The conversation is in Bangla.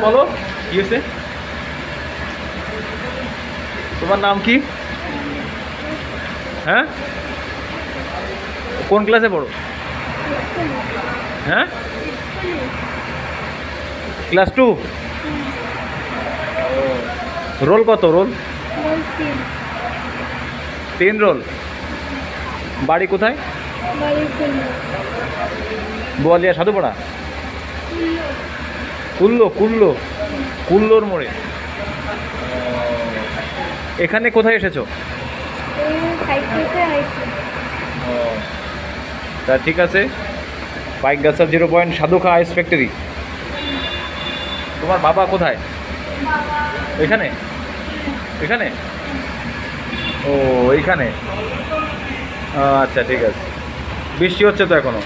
বলো কি হয়েছে? তোমার নাম কি? হ্যাঁ, কোন ক্লাসে পড়ো? হ্যাঁ, ক্লাস 2। রোল কত? Roll 3 roll. বাড়ি কোথায়? বোয়ালিয়া সাধুপাড়া? কুল্লোর মোড়ে। এখানে কোথায় এসেছো? তা ঠিক আছে, পাইকগাছার 0 পয়েন্ট সাধুখা আইস ফ্যাক্টরি। তোমার বাবা কোথায়? এখানে এখানে ও এইখানে। আচ্ছা ঠিক আছে। বৃষ্টি হচ্ছে তো এখনো?